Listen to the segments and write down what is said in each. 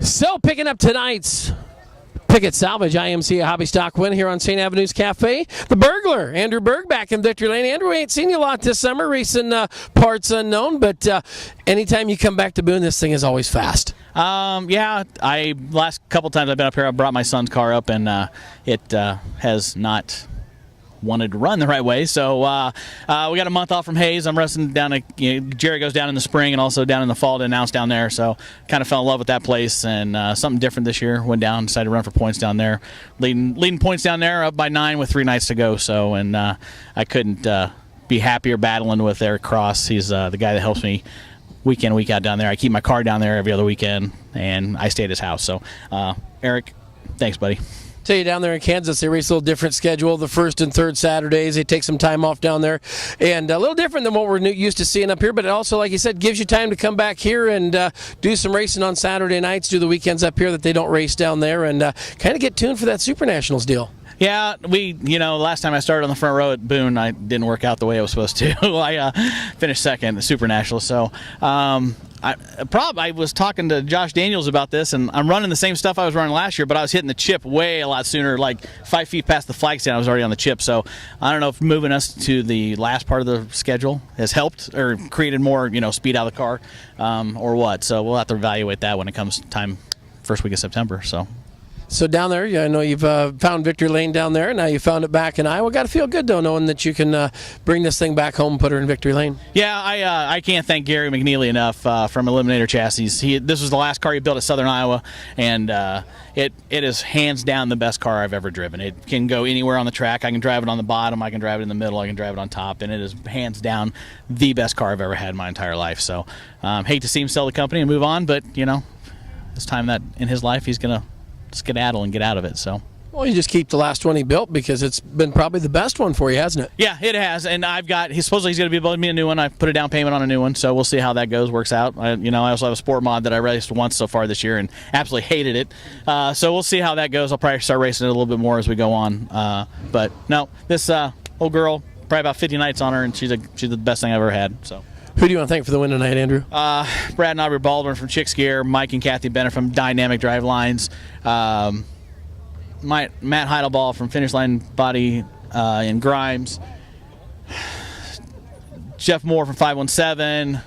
So picking up tonight's Pickett Salvage IMC Hobby Stock win here on St. Avenue's Cafe. The Burglar, Andrew Berg, back in Victory Lane. Andrew, we ain't seen you a lot this summer, racing parts unknown, but anytime you come back to Boone, this thing is always fast. Yeah, last couple times I've been up here, I brought my son's car up, and it has not wanted to run the right way. So we got a month off from Hayes. I'm resting down at, Jerry goes down in the spring and also down in the fall to announce down there. So kind of fell in love with that place, and something different this year. Went down, decided to run for points down there. Leading points down there, up by 9 with 3 nights to go. So, and I couldn't be happier battling with Eric Cross. He's the guy that helps me week in, week out down there. I keep my car down there every other weekend, and I stay at his house. So, Eric, thanks, buddy. Tell you, down there in Kansas, they race a little different schedule. The first and third Saturdays, they take some time off down there, and a little different than what we're used to seeing up here. But it also, like you said, gives you time to come back here and do some racing on Saturday nights, do the weekends up here that they don't race down there, and kind of get tuned for that Super Nationals deal. Yeah, last time I started on the front row at Boone, I didn't work out the way I was supposed to. I finished second at the Super Nationals. So I was talking to Josh Daniels about this, and I'm running the same stuff I was running last year, but I was hitting the chip way a lot sooner, like 5 feet past the flag stand. I was already on the chip. So I don't know if moving us to the last part of the schedule has helped or created more, speed out of the car or what. So we'll have to evaluate that when it comes time first week of September. So down there, I know you've found Victory Lane down there. Now you found it back in Iowa. Got to feel good, though, knowing that you can bring this thing back home and put her in Victory Lane. Yeah, I can't thank Gary McNeely enough from Eliminator Chassis. This was the last car he built at Southern Iowa, and it is hands down the best car I've ever driven. It can go anywhere on the track. I can drive it on the bottom. I can drive it in the middle. I can drive it on top, and it is hands down the best car I've ever had in my entire life. So hate to see him sell the company and move on, but, it's time that in his life he's going to skedaddle and get out of it. So, well, you just keep the last one he built because it's been probably the best one for you, hasn't it? Yeah, it has. And supposedly he's going to be building me a new one. I put a down payment on a new one, so we'll see how that works out. I also have a sport mod that I raced once so far this year and absolutely hated it. So we'll see how that goes. I'll probably start racing it a little bit more as we go on. But no, this old girl, probably about 50 nights on her, and she's the best thing I've ever had. So. Who do you want to thank for the win tonight, Andrew? Brad and Aubrey Baldwin from Chick Skier, Mike and Kathy Bennett from Dynamic Drive Lines, Matt Heidelball from Finish Line Body in Grimes, Jeff Moore from 517,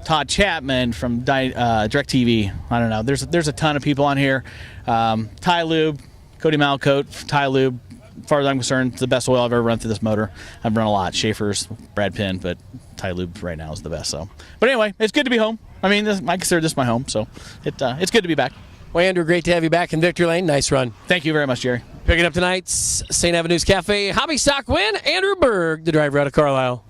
Todd Chapman from DirecTV. I don't know. There's a ton of people on here. Ty Lube, Cody Malcote, Ty Lube. As far as I'm concerned, it's the best oil I've ever run through this motor. I've run a lot, Schaefer's, Brad Penn, but Ty Lube right now is the best. So, but anyway, it's good to be home. I mean, I consider this my home, so it's good to be back. Well, Andrew, great to have you back in Victory Lane. Nice run. Thank you very much, Jerry. Picking up tonight's St. Avenue's Cafe Hobby Stock win, Andrew Berg, the driver out of Carlisle.